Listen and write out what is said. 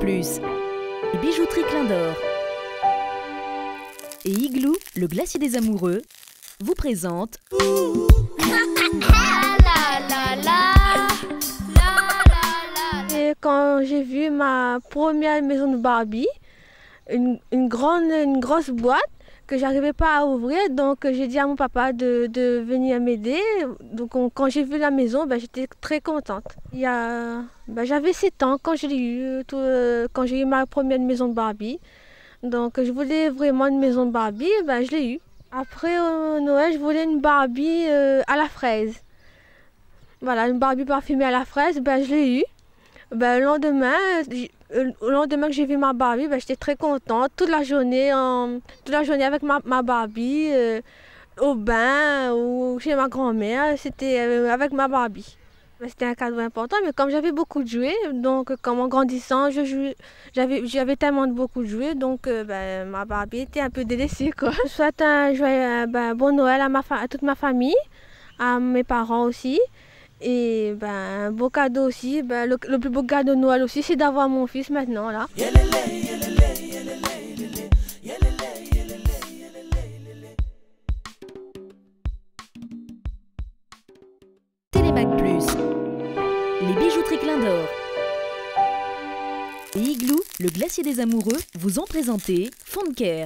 Plus, et Bijouterie Clin d'Or et Igloo, le glacier des amoureux, vous présente Et quand j'ai vu ma première maison de Barbie, une grosse boîte que j'arrivais pas à ouvrir, donc j'ai dit à mon papa de venir m'aider. Donc quand j'ai vu la maison, j'étais très contente. J'avais 7 ans quand je l'ai eu, quand j'ai eu ma première maison de Barbie. Donc je voulais vraiment une maison de Barbie, je l'ai eu. Après Noël, je voulais une Barbie à la fraise. Voilà, une Barbie parfumée à la fraise, je l'ai eu. Le lendemain que j'ai vu ma Barbie, j'étais très contente. Toute la journée avec ma Barbie, au bain ou chez ma grand-mère, c'était avec ma Barbie. C'était un cadeau important, mais comme j'avais beaucoup de jouets, donc comme en grandissant, j'avais tellement beaucoup de jouets, donc ma Barbie était un peu délaissée, quoi. Je souhaite un joyeux, bon Noël à toute ma famille, à mes parents aussi. Et un beau cadeau aussi, le plus beau cadeau de Noël aussi, c'est d'avoir mon fils maintenant là. Télémac Plus, les Bijouteries Clin d'Or et Igloo, le glacier des amoureux, vous ont présenté Fond de Care.